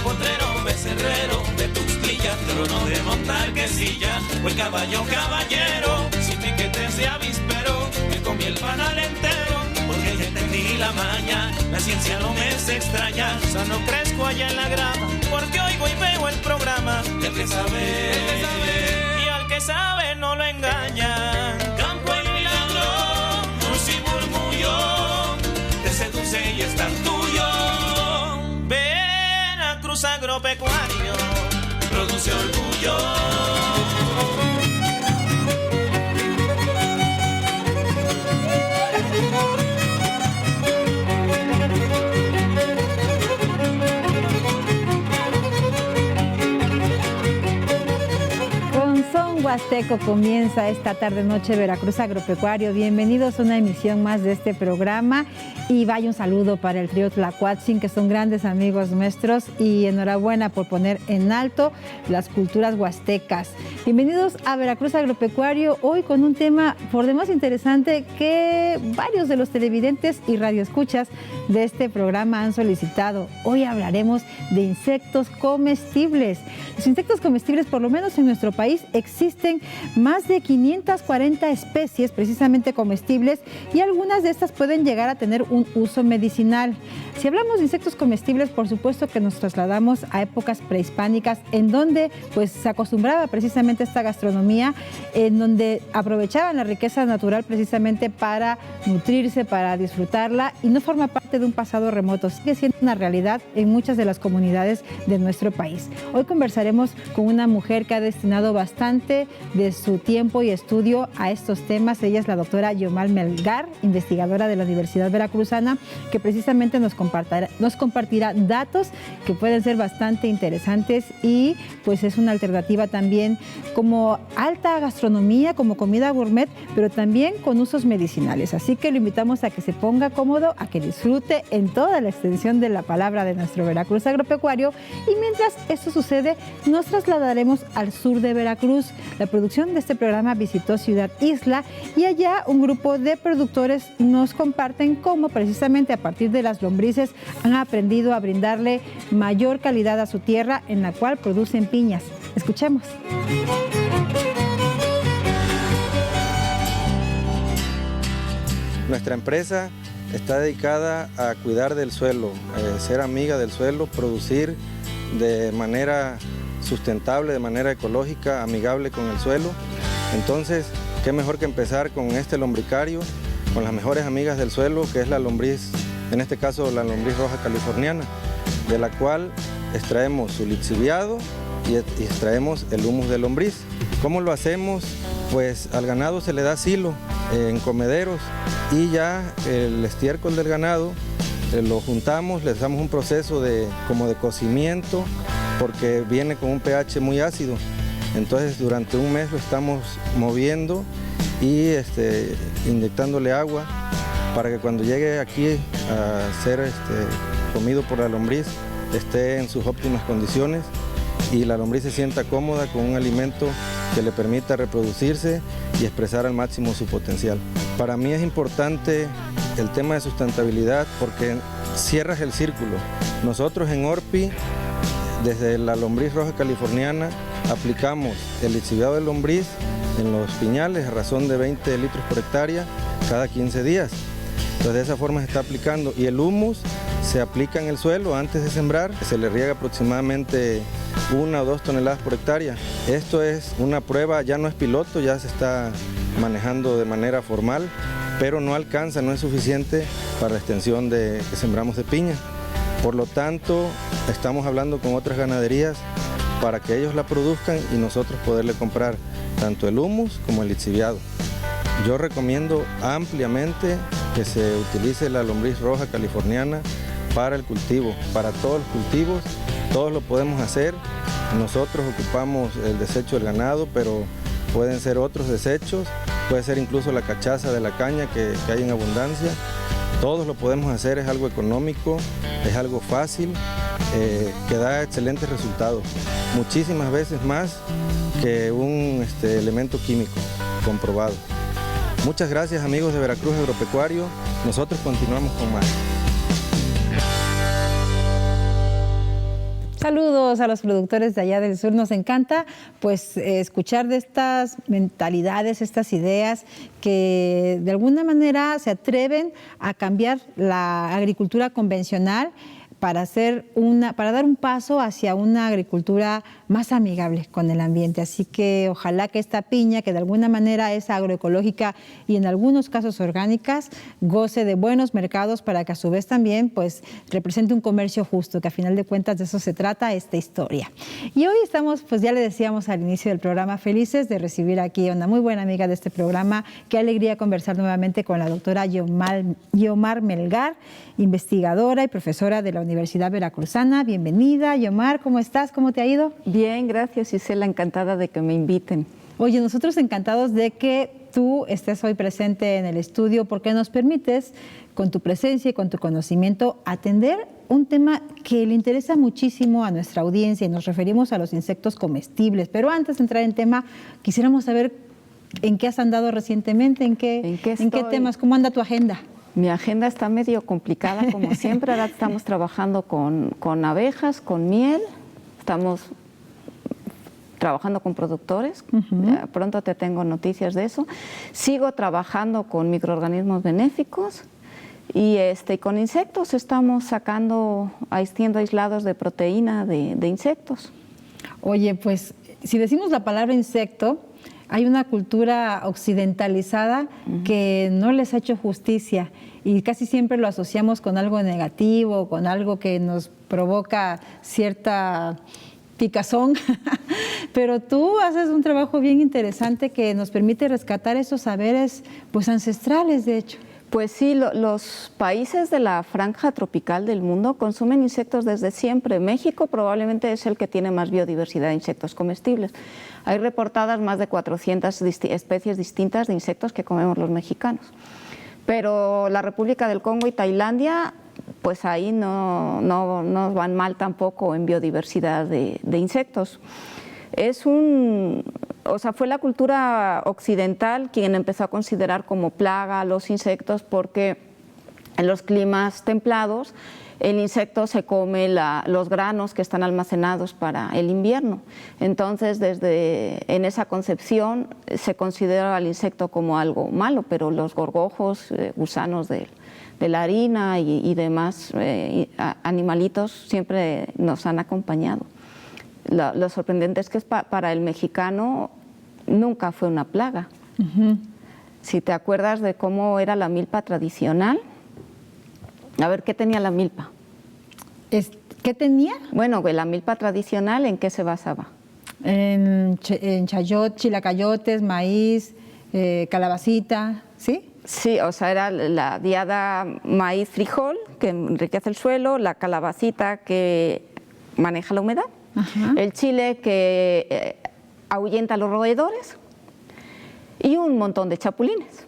potrero, becerrero, de Tuxtilla, trono de montar quesilla, o el caballo caballero, sin piquetes de avispero, me comí el panal entero, porque ya entendí la maña, la ciencia no me es extraña, sano crezco allá en la grama, porque oigo y veo el programa, y el que sabe, y al que sabe no lo engañan. Campo el milagro, dulce y murmullo, te seduce y es tan tuyo. Veracruz agropecuario, produce orgullo. Huasteco comienza esta tarde-noche Veracruz Agropecuario. Bienvenidos a una emisión más de este programa y vaya un saludo para el trío Tlacuatzin, que son grandes amigos nuestros, y enhorabuena por poner en alto las culturas huastecas. Bienvenidos a Veracruz Agropecuario, hoy con un tema por demás interesante que varios de los televidentes y radioescuchas de este programa han solicitado. Hoy hablaremos de insectos comestibles. Los insectos comestibles, por lo menos en nuestro país, existen más de 540 especies precisamente comestibles, y algunas de estas pueden llegar a tener un uso medicinal. Si hablamos de insectos comestibles, por supuesto que nos trasladamos a épocas prehispánicas, en donde pues se acostumbraba precisamente esta gastronomía, en donde aprovechaban la riqueza natural precisamente para nutrirse, para disfrutarla, y no forma parte de un pasado remoto, sigue siendo una realidad en muchas de las comunidades de nuestro país. Hoy conversaremos con una mujer que ha destinado bastante de su tiempo y estudio a estos temas. Ella es la doctora Yomal Melgar, investigadora de la Universidad Veracruzana, que precisamente nos compartirá datos que pueden ser bastante interesantes, y pues es una alternativa también como alta gastronomía, como comida gourmet, pero también con usos medicinales. Así que lo invitamos a que se ponga cómodo, a que disfrute en toda la extensión de la palabra de nuestro Veracruz Agropecuario, y mientras esto sucede, nos trasladaremos al sur de Veracruz. La producción de este programa visitó Ciudad Isla, y allá un grupo de productores nos comparten cómo precisamente a partir de las lombrices han aprendido a brindarle mayor calidad a su tierra, en la cual producen piñas. Escuchemos. Nuestra empresa está dedicada a cuidar del suelo, ser amiga del suelo, producir de manera sustentable, de manera ecológica, amigable con el suelo. Entonces, qué mejor que empezar con este lombricario, con las mejores amigas del suelo, que es la lombriz, en este caso la lombriz roja californiana, de la cual extraemos su lixiviado y extraemos el humus de lombriz. ¿Cómo lo hacemos? Pues al ganado se le da silo en comederos, y ya el estiércol del ganado lo juntamos, le damos un proceso como de cocimiento, porque viene con un pH muy ácido. Entonces durante un mes lo estamos moviendo y inyectándole agua para que cuando llegue aquí a ser comido por la lombriz esté en sus óptimas condiciones y la lombriz se sienta cómoda con un alimento que le permita reproducirse y expresar al máximo su potencial. Para mí es importante el tema de sustentabilidad porque cierras el círculo. Nosotros en Orpi, desde la lombriz roja californiana, aplicamos el lixiviado de lombriz en los piñales a razón de 20 litros por hectárea cada 15 días. Entonces de esa forma se está aplicando, y el humus se aplica en el suelo antes de sembrar, se le riega aproximadamente 1 o 2 toneladas por hectárea. Esto es una prueba, ya no es piloto, ya se está manejando de manera formal, pero no alcanza, no es suficiente para la extensión que sembramos de piña. Por lo tanto, estamos hablando con otras ganaderías para que ellos la produzcan y nosotros poderle comprar tanto el humus como el lixiviado. Yo recomiendo ampliamente que se utilice la lombriz roja californiana para el cultivo, para todos los cultivos, todos lo podemos hacer. Nosotros ocupamos el desecho del ganado, pero pueden ser otros desechos, puede ser incluso la cachaza de la caña que hay en abundancia. Todos lo podemos hacer, es algo económico, es algo fácil, que da excelentes resultados, muchísimas veces más que un elemento químico comprobado. Muchas gracias amigos de Veracruz Agropecuario, nosotros continuamos con más. saludos a los productores de allá del sur. Nos encanta pues escuchar de estas mentalidades, estas ideas que de alguna manera se atreven a cambiar la agricultura convencional para dar un paso hacia una agricultura más amigable con el ambiente. Así que ojalá que esta piña, que de alguna manera es agroecológica y en algunos casos orgánicas, goce de buenos mercados para que a su vez también pues represente un comercio justo, que a final de cuentas de eso se trata esta historia. Y hoy estamos, pues ya le decíamos al inicio del programa, felices de recibir aquí a una muy buena amiga de este programa. Qué alegría conversar nuevamente con la doctora Guiomar Melgar, investigadora y profesora de la Universidad Veracruzana. Bienvenida, Guiomar, ¿cómo estás? ¿Cómo te ha ido? Bien, gracias, Isela, encantada de que me inviten. Oye, nosotros encantados de que tú estés hoy presente en el estudio porque nos permites, con tu presencia y con tu conocimiento, atender un tema que le interesa muchísimo a nuestra audiencia y nos referimos a los insectos comestibles. Pero antes de entrar en tema, quisiéramos saber en qué has andado recientemente, en qué temas, cómo anda tu agenda. Mi agenda está medio complicada, como siempre. Ahora estamos trabajando con abejas, con miel, estamos trabajando con productores, pronto te tengo noticias de eso. Sigo trabajando con microorganismos benéficos y con insectos estamos haciendo aislados de proteína de insectos. Oye, pues si decimos la palabra insecto, hay una cultura occidentalizada que no les ha hecho justicia y casi siempre lo asociamos con algo negativo, con algo que nos provoca cierta picazón, pero tú haces un trabajo bien interesante que nos permite rescatar esos saberes pues ancestrales, de hecho. Pues sí, los países de la franja tropical del mundo consumen insectos desde siempre. México probablemente es el que tiene más biodiversidad de insectos comestibles. Hay reportadas más de 400 especies distintas de insectos que comemos los mexicanos. Pero la República del Congo y Tailandia, pues ahí no van mal tampoco en biodiversidad de insectos. Fue la cultura occidental quien empezó a considerar como plaga a los insectos porque en los climas templados el insecto se come los granos que están almacenados para el invierno. Entonces, en esa concepción se considera al insecto como algo malo, pero los gorgojos, gusanos de la harina y demás animalitos siempre nos han acompañado. Lo sorprendente es que para el mexicano nunca fue una plaga. Si te acuerdas de cómo era la milpa tradicional, a ver, ¿qué tenía la milpa? ¿Qué tenía? Bueno, la milpa tradicional, ¿en qué se basaba? En chilacayotes, maíz, calabacita, ¿sí? Sí, o sea, era la diada maíz frijol, que enriquece el suelo, la calabacita que maneja la humedad, el chile que ahuyenta a los roedores y un montón de chapulines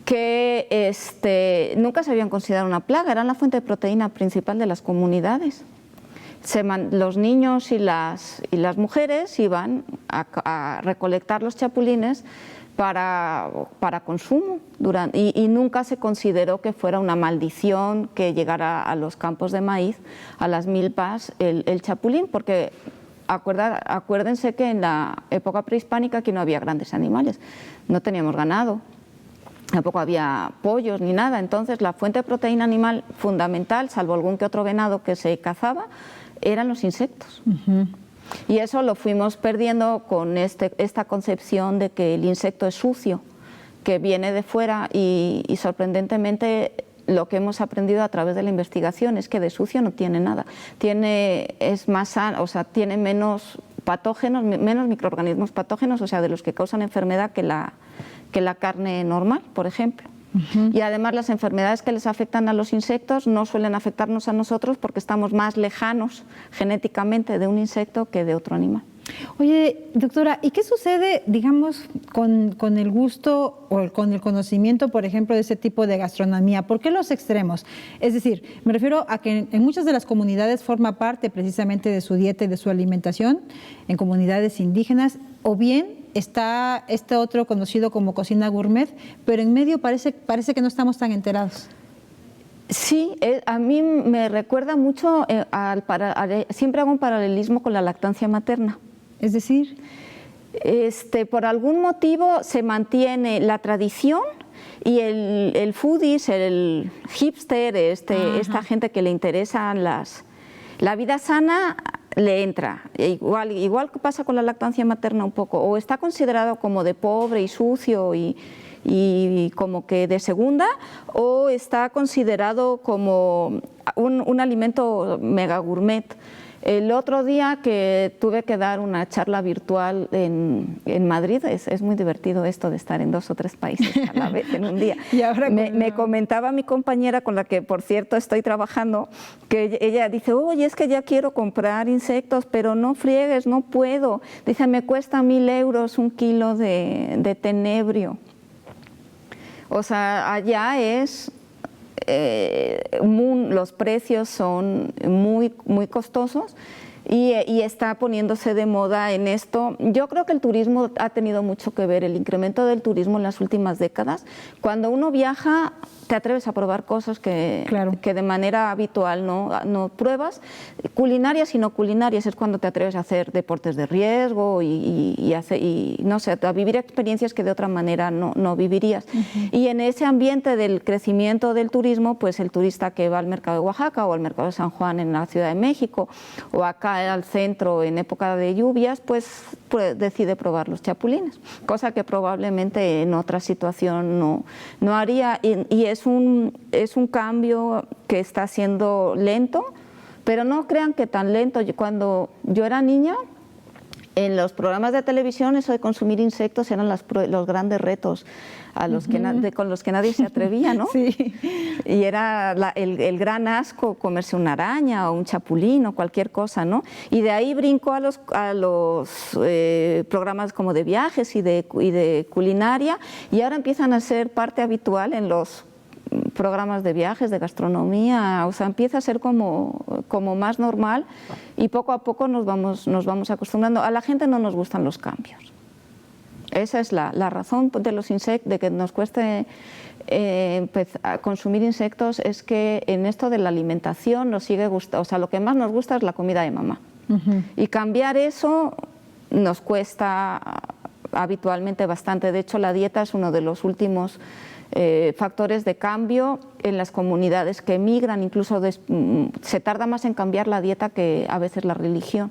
que nunca se habían considerado una plaga, eran la fuente de proteína principal de las comunidades. Los niños y las mujeres iban a recolectar los chapulines para consumo y nunca se consideró que fuera una maldición que llegara a los campos de maíz, a las milpas, el chapulín, porque acuérdense que en la época prehispánica aquí no había grandes animales, no teníamos ganado, tampoco había pollos ni nada, entonces la fuente de proteína animal fundamental, salvo algún que otro venado que se cazaba, eran los insectos. Y eso lo fuimos perdiendo con esta concepción de que el insecto es sucio, que viene de fuera y sorprendentemente lo que hemos aprendido a través de la investigación es que de sucio no tiene nada, es más sano, o sea, tiene menos patógenos, menos microorganismos patógenos, o sea, de los que causan enfermedad que la carne normal, por ejemplo. Y además las enfermedades que les afectan a los insectos no suelen afectarnos a nosotros porque estamos más lejanos genéticamente de un insecto que de otro animal. Oye, doctora, ¿y qué sucede, digamos, con el gusto o con el conocimiento, por ejemplo, de ese tipo de gastronomía? ¿Por qué los extremos? Es decir, me refiero a que en muchas de las comunidades forma parte precisamente de su dieta y de su alimentación, en comunidades indígenas, o bien está este otro conocido como cocina gourmet, pero en medio parece que no estamos tan enterados. Sí, a mí me recuerda mucho, siempre hago un paralelismo con la lactancia materna. Es decir, por algún motivo se mantiene la tradición y el foodies, el hipster, esta gente que le interesan la vida sana, le entra. Igual que pasa con la lactancia materna un poco, o está considerado como de pobre y sucio y como que de segunda, o está considerado como un alimento mega gourmet. El otro día que tuve que dar una charla virtual en Madrid, es muy divertido esto de estar en 2 o 3 países a la vez en un día. Y ahora me comentaba mi compañera, con la que por cierto estoy trabajando, que ella dice, oye, es que ya quiero comprar insectos, pero no friegues, no puedo. Dice, me cuesta 1.000 euros un kilo de tenebrio. O sea, allá los precios son muy, muy costosos y está poniéndose de moda en esto. Yo creo que el turismo ha tenido mucho que ver, el incremento del turismo en las últimas décadas. Cuando uno viaja, te atreves a probar cosas que de manera habitual no pruebas. Culinarias y no culinarias es cuando te atreves a hacer deportes de riesgo y no sé, a vivir experiencias que de otra manera no vivirías. Y en ese ambiente del crecimiento del turismo, pues el turista que va al mercado de Oaxaca o al mercado de San Juan en la Ciudad de México o acá al centro en época de lluvias, pues decide probar los chapulines, cosa que probablemente en otra situación no haría, y es un cambio que está siendo lento, pero no crean que tan lento. Cuando yo era niña, en los programas de televisión eso de consumir insectos eran los grandes retos con los que nadie se atrevía, ¿no? Sí. Y era el gran asco comerse una araña o un chapulín o cualquier cosa, ¿no? Y de ahí brincó a los programas como de viajes y de culinaria, y ahora empiezan a ser parte habitual en los programas de viajes, de gastronomía. O sea, empieza a ser como más normal, y poco a poco nos vamos acostumbrando. A la gente no nos gustan los cambios. Esa es la razón de los insectos, de que nos cueste consumir insectos, es que en esto de la alimentación nos sigue gustando. O sea, lo que más nos gusta es la comida de mamá. Y cambiar eso nos cuesta habitualmente bastante. De hecho, la dieta es uno de los últimos factores de cambio en las comunidades que emigran. Incluso se tarda más en cambiar la dieta que a veces la religión.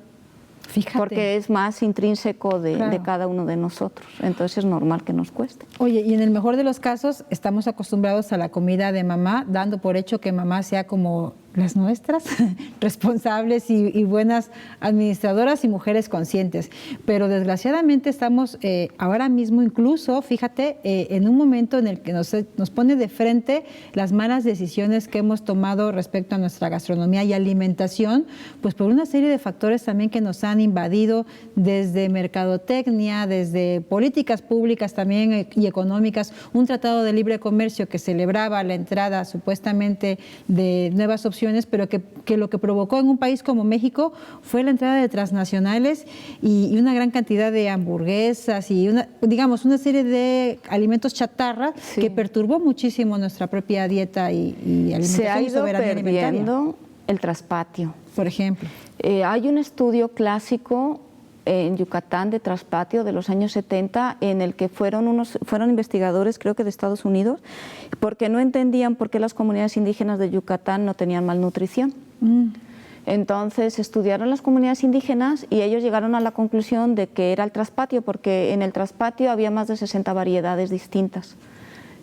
Fíjate. Porque es más intrínseco de cada uno de nosotros. Entonces es normal que nos cueste. Oye, y en el mejor de los casos estamos acostumbrados a la comida de mamá, dando por hecho que mamá sea como las nuestras, responsables y buenas administradoras y mujeres conscientes. Pero desgraciadamente estamos ahora mismo incluso, fíjate, en un momento en el que nos pone de frente las malas decisiones que hemos tomado respecto a nuestra gastronomía y alimentación, pues por una serie de factores también que nos han invadido, desde mercadotecnia, desde políticas públicas también y económicas, un tratado de libre comercio que celebraba la entrada supuestamente de nuevas opciones, pero que lo que provocó en un país como México fue la entrada de transnacionales y una gran cantidad de hamburguesas y una serie de alimentos chatarra, sí, que perturbó muchísimo nuestra propia dieta y alimentación. Se ha ido soberanía perdiendo el traspatio. Por ejemplo. Hay un estudio clásico en Yucatán de traspatio de los años 70 en el que fueron investigadores, creo que de Estados Unidos, porque no entendían por qué las comunidades indígenas de Yucatán no tenían malnutrición. Entonces estudiaron las comunidades indígenas y ellos llegaron a la conclusión de que era el traspatio, porque en el traspatio había más de 60 variedades distintas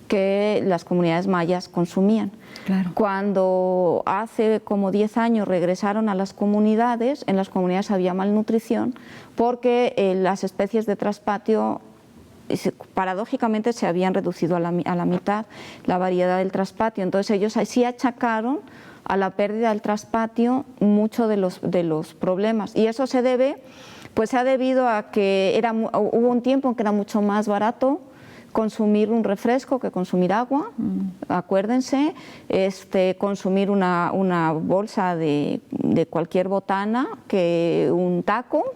que las comunidades mayas consumían. Claro. Cuando hace como 10 años regresaron a las comunidades, en las comunidades había malnutrición porque las especies de traspatio paradójicamente se habían reducido a la mitad la variedad del traspatio. Entonces ellos sí achacaron a la pérdida del traspatio mucho de los problemas, y eso se ha debido a que hubo un tiempo en que era mucho más barato consumir un refresco que consumir agua. Acuérdense, consumir una bolsa de cualquier botana que un taco.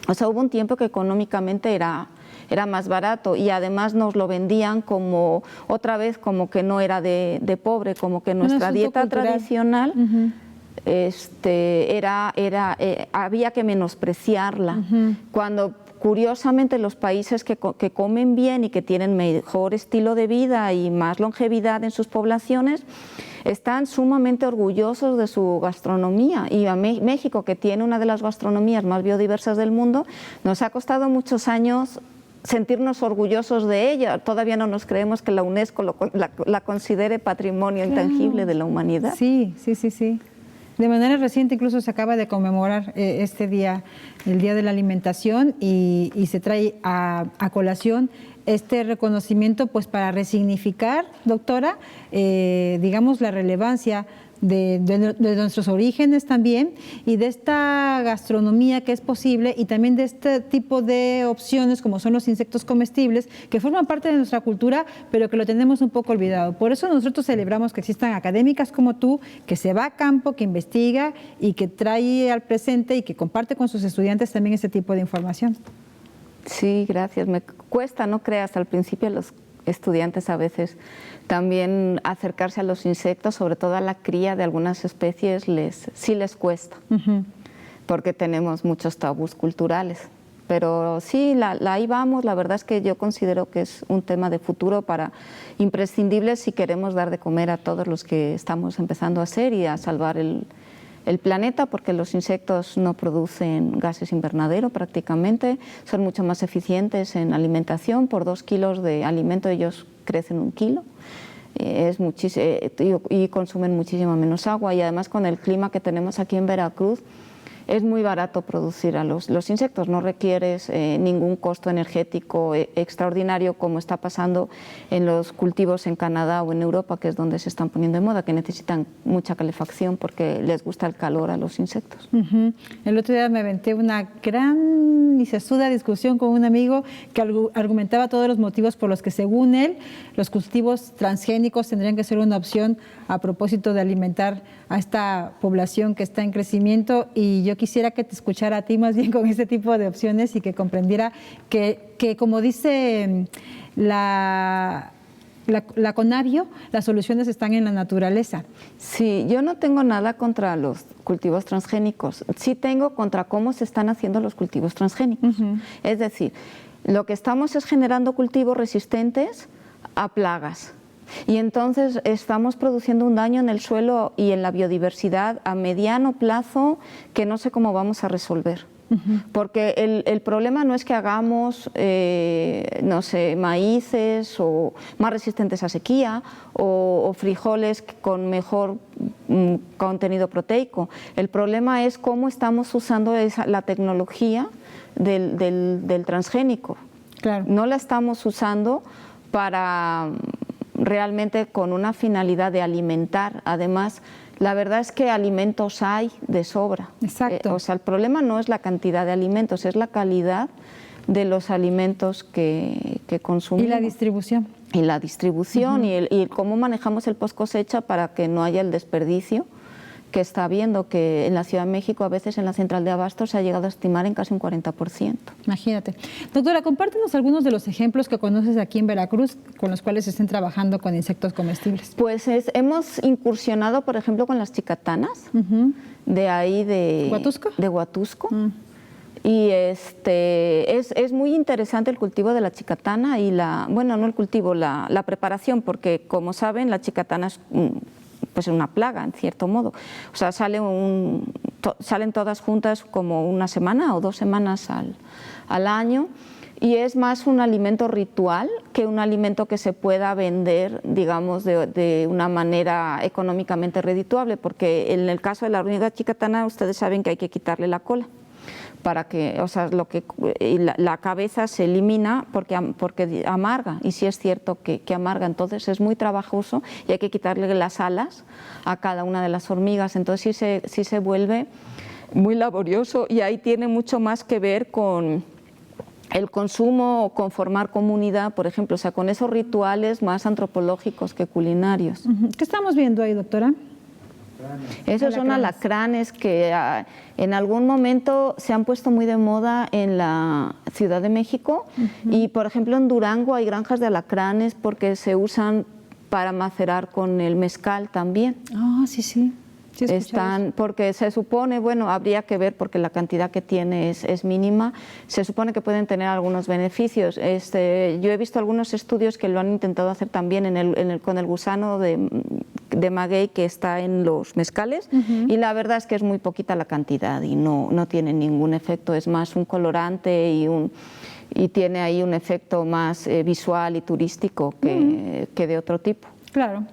O sea, hubo un tiempo que económicamente era era más barato, y además nos lo vendían como, otra vez, como que no era de pobre, como que nuestra dieta tradicional había que menospreciarla. Cuando curiosamente los países que comen bien y que tienen mejor estilo de vida y más longevidad en sus poblaciones están sumamente orgullosos de su gastronomía, y a México, que tiene una de las gastronomías más biodiversas del mundo, nos ha costado muchos años sentirnos orgullosos de ella. Todavía no nos creemos que la UNESCO la considere patrimonio intangible de la humanidad. Sí. De manera reciente incluso se acaba de conmemorar este día, el Día de la Alimentación, y se trae a colación este reconocimiento pues para resignificar, doctora, digamos, la relevancia de nuestros orígenes también, y de esta gastronomía que es posible, y también de este tipo de opciones como son los insectos comestibles, que forman parte de nuestra cultura, pero que lo tenemos un poco olvidado. Por eso nosotros celebramos que existan académicas como tú, que se va a campo, que investiga y que trae al presente y que comparte con sus estudiantes también este tipo de información. Sí, gracias. Me cuesta, no creas, al principio a los estudiantes a veces también acercarse a los insectos, sobre todo a la cría de algunas especies, sí les cuesta, porque tenemos muchos tabús culturales. Pero sí, ahí vamos. La verdad es que yo considero que es un tema de futuro imprescindible si queremos dar de comer a todos los que estamos empezando a hacer y a salvar el planeta, porque los insectos no producen gases invernadero prácticamente, son mucho más eficientes en alimentación. Por 2 kilos de alimento ellos crecen 1 kilo, y consumen muchísima menos agua, y además con el clima que tenemos aquí en Veracruz es muy barato producir a los insectos, no requieres ningún costo energético extraordinario, como está pasando en los cultivos en Canadá o en Europa, que es donde se están poniendo de moda, que necesitan mucha calefacción porque les gusta el calor a los insectos. El otro día me aventé una gran y sesuda discusión con un amigo que argumentaba todos los motivos por los que, según él, los cultivos transgénicos tendrían que ser una opción a propósito de alimentar a esta población que está en crecimiento, y yo quisiera que te escuchara a ti más bien con este tipo de opciones y que comprendiera que como dice la Conavio, las soluciones están en la naturaleza. Sí, yo no tengo nada contra los cultivos transgénicos, sí tengo contra cómo se están haciendo los cultivos transgénicos. Es decir, lo que estamos es generando cultivos resistentes a plagas. Y entonces estamos produciendo un daño en el suelo y en la biodiversidad a mediano plazo que no sé cómo vamos a resolver. Porque el problema no es que hagamos, no sé, maíces o más resistentes a sequía o frijoles con mejor contenido proteico. El problema es cómo estamos usando la tecnología del transgénico. Claro. No la estamos usando para realmente con una finalidad de alimentar. Además, la verdad es que alimentos hay de sobra. Exacto. O sea, el problema no es la cantidad de alimentos, es la calidad de los alimentos que consumimos. Y la distribución. Y la distribución, y cómo manejamos el post cosecha para que no haya el desperdicio que está habiendo, que en la Ciudad de México a veces en la central de abastos se ha llegado a estimar en casi un 40%. Imagínate. Doctora, compártenos algunos de los ejemplos que conoces aquí en Veracruz con los cuales estén trabajando con insectos comestibles. Pues hemos incursionado, por ejemplo, con las chicatanas, de ahí de ¿Huatusco? De Huatusco. Y es muy interesante el cultivo de la chicatana y bueno, no el cultivo, la preparación, porque como saben, la chicatana es pues una plaga, en cierto modo. O sea, salen todas juntas como 1 semana o 2 semanas al año, y es más un alimento ritual que un alimento que se pueda vender, digamos, de una manera económicamente redituable, porque en el caso de la hormiga chicatana ustedes saben que hay que quitarle la cola para que, o sea, la cabeza se elimina porque amarga, y sí es cierto que amarga, entonces es muy trabajoso y hay que quitarle las alas a cada una de las hormigas, entonces sí se vuelve muy laborioso, y ahí tiene mucho más que ver con el consumo o con formar comunidad, por ejemplo, o sea, con esos rituales más antropológicos que culinarios. ¿Qué estamos viendo ahí, doctora? Esos son alacranes que en algún momento se han puesto muy de moda en la Ciudad de México y, por ejemplo, en Durango hay granjas de alacranes porque se usan para macerar con el mezcal también. Ah, sí, sí. Sí, están, porque se supone, bueno, habría que ver porque la cantidad que tiene es mínima, se supone que pueden tener algunos beneficios. Yo he visto algunos estudios que lo han intentado hacer también con el gusano de maguey que está en los mezcales y la verdad es que es muy poquita la cantidad y no tiene ningún efecto, es más un colorante y tiene ahí un efecto más visual y turístico que de otro tipo. Claro.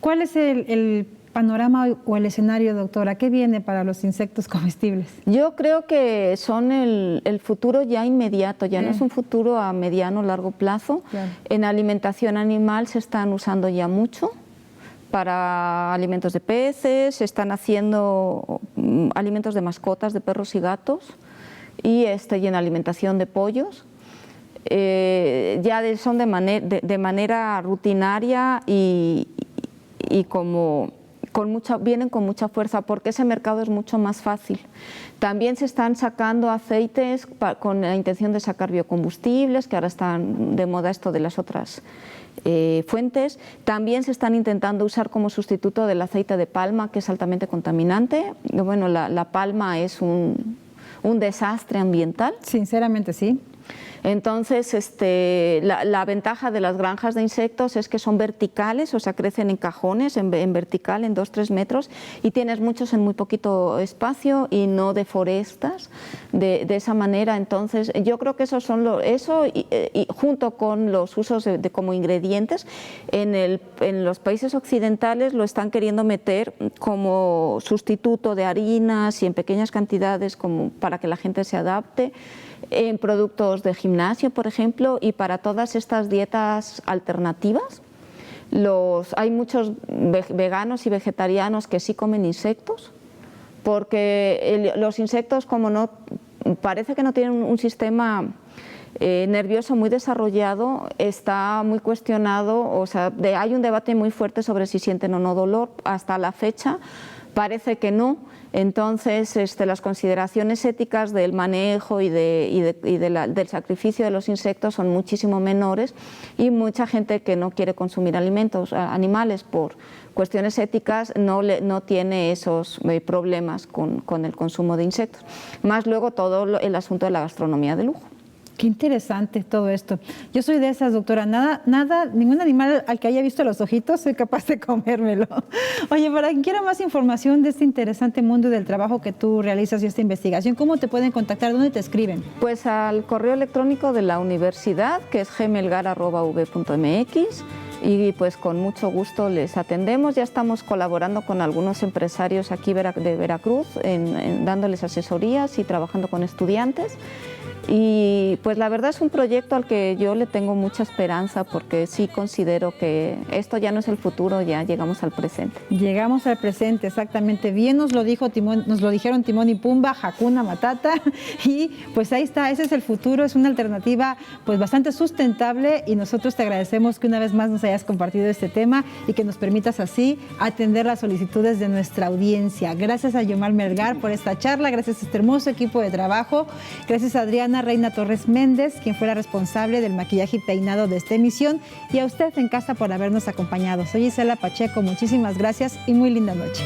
¿Cuál es el panorama o el escenario, doctora? ¿Qué viene para los insectos comestibles? Yo creo que son el futuro ya inmediato, ya no es un futuro a mediano o largo plazo. Claro. En alimentación animal se están usando ya mucho para alimentos de peces, se están haciendo alimentos de mascotas, de perros y gatos, y en alimentación de pollos. Ya son de manera rutinaria y como vienen con mucha fuerza porque ese mercado es mucho más fácil. También se están sacando aceites con la intención de sacar biocombustibles, que ahora están de moda esto de las otras fuentes. También se están intentando usar como sustituto del aceite de palma, que es altamente contaminante. Bueno, la palma es un desastre ambiental. Sinceramente sí. Entonces, la ventaja de las granjas de insectos es que son verticales, o sea, crecen en cajones, en vertical, en 2-3 metros, y tienes muchos en muy poquito espacio y no deforestas de esa manera. Entonces, yo creo que esos son y junto con los usos como ingredientes, en los países occidentales lo están queriendo meter como sustituto de harinas y en pequeñas cantidades como para que la gente se adapte, en productos de gimnasio, por ejemplo, y para todas estas dietas alternativas. Hay muchos veganos y vegetarianos que sí comen insectos, porque los insectos, como parece que no tienen un sistema nervioso muy desarrollado, está muy cuestionado, o sea, hay un debate muy fuerte sobre si sienten o no dolor. Hasta la fecha parece que no. Entonces, las consideraciones éticas del manejo y del sacrificio de los insectos son muchísimo menores, y mucha gente que no quiere consumir animales por cuestiones éticas no tiene esos problemas con el consumo de insectos. Más luego todo el asunto de la gastronomía de lujo. Qué interesante todo esto. Yo soy de esas, doctora, ningún animal al que haya visto los ojitos soy capaz de comérmelo. Oye, para quien quiera más información de este interesante mundo del trabajo que tú realizas y esta investigación, ¿cómo te pueden contactar? ¿Dónde te escriben? Pues al correo electrónico de la universidad, que es gmelgar@uv.mx, y pues con mucho gusto les atendemos. Ya estamos colaborando con algunos empresarios aquí de Veracruz, dándoles asesorías y trabajando con estudiantes. Y pues la verdad es un proyecto al que yo le tengo mucha esperanza, porque sí considero que esto ya no es el futuro, ya llegamos al presente. Llegamos al presente, exactamente. Bien nos lo dijeron Timón y Pumba, Hakuna Matata, y pues ahí está, ese es el futuro, es una alternativa pues bastante sustentable, y nosotros te agradecemos que una vez más nos hayas compartido este tema y que nos permitas así atender las solicitudes de nuestra audiencia. Gracias a Yomar Melgar por esta charla, gracias a este hermoso equipo de trabajo, gracias a Adriana Reina Torres Méndez, quien fue la responsable del maquillaje y peinado de esta emisión, y a usted en casa por habernos acompañado. Soy Isela Pacheco, muchísimas gracias y muy linda noche.